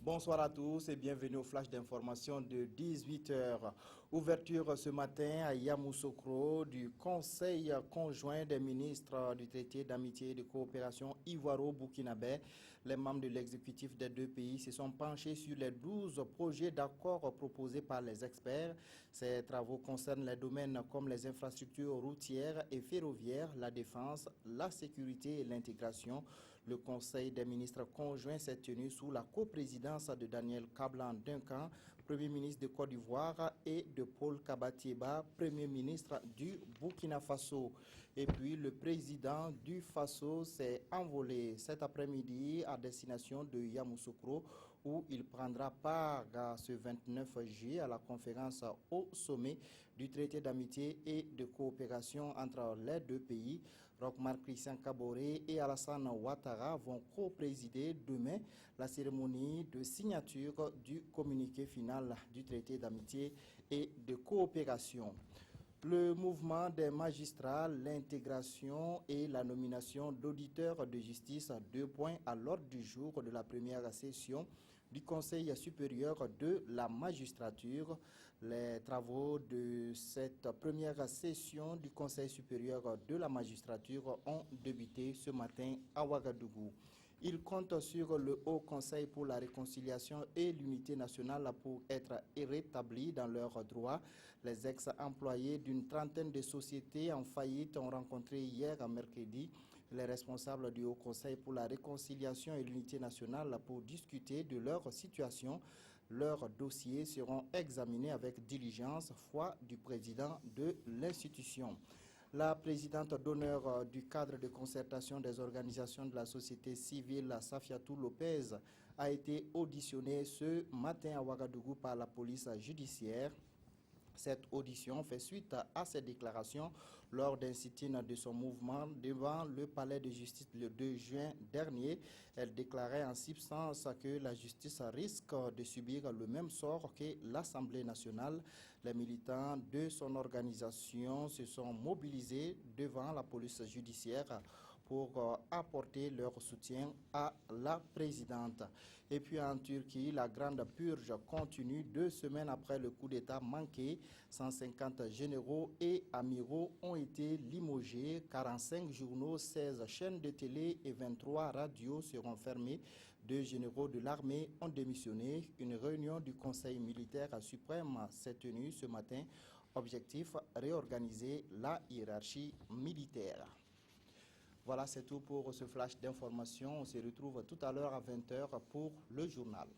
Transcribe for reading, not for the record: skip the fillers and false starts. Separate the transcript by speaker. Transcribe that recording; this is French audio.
Speaker 1: Bonsoir à tous et bienvenue au flash d'information de 18 h. Ouverture ce matin à Yamoussoukro du Conseil conjoint des ministres du traité d'amitié et de coopération ivoiro-burkinabé. Les membres de l'exécutif des deux pays se sont penchés sur les 12 projets d'accord proposés par les experts. Ces travaux concernent les domaines comme les infrastructures routières et ferroviaires, la défense, la sécurité et l'intégration. Le Conseil des ministres conjoints s'est tenu sous la coprésidence de Daniel Kablan Duncan, Premier ministre de Côte d'Ivoire, et de Paul Kabatieba, Premier ministre du Burkina Faso. Et puis le président du Faso s'est envolé cet après-midi à destination de Yamoussoukro, où il prendra part ce 29 juillet à la conférence au sommet du traité d'amitié et de coopération entre les deux pays. Roch-Marc Christian Kaboré et Alassane Ouattara vont co-présider demain la cérémonie de signature du communiqué final du traité d'amitié et de coopération. Le mouvement des magistrats, l'intégration et la nomination d'auditeurs de justice, 2 points à l'ordre du jour de la première session du Conseil supérieur de la magistrature. Les travaux de cette première session du Conseil supérieur de la magistrature ont débuté ce matin à Ouagadougou. Il compte sur le Haut Conseil pour la réconciliation et l'unité nationale pour être rétablis dans leurs droits. Les ex-employés d'une trentaine de sociétés en faillite ont rencontré hier à mercredi les responsables du Haut Conseil pour la réconciliation et l'unité nationale pour discuter de leur situation. Leurs dossiers seront examinés avec diligence, foi du président de l'institution. La présidente d'honneur du cadre de concertation des organisations de la société civile, Safiatou Lopez, a été auditionnée ce matin à Ouagadougou par la police judiciaire. Cette audition fait suite à ses déclarations lors d'un sit-in de son mouvement devant le palais de justice le 2 juin dernier. Elle déclarait en substance que la justice risque de subir le même sort que l'Assemblée nationale. Les militants de son organisation se sont mobilisés devant la police judiciaire pour apporter leur soutien à la présidente. Et puis en Turquie, la grande purge continue 2 semaines après le coup d'État manqué. 150 généraux et amiraux ont été limogés, 45 journaux, 16 chaînes de télé et 23 radios seront fermés. 2 généraux de l'armée ont démissionné. Une réunion du Conseil militaire suprême s'est tenue ce matin. Objectif, réorganiser la hiérarchie militaire. Voilà, c'est tout pour ce flash d'information. On se retrouve tout à l'heure à 20 h pour le journal.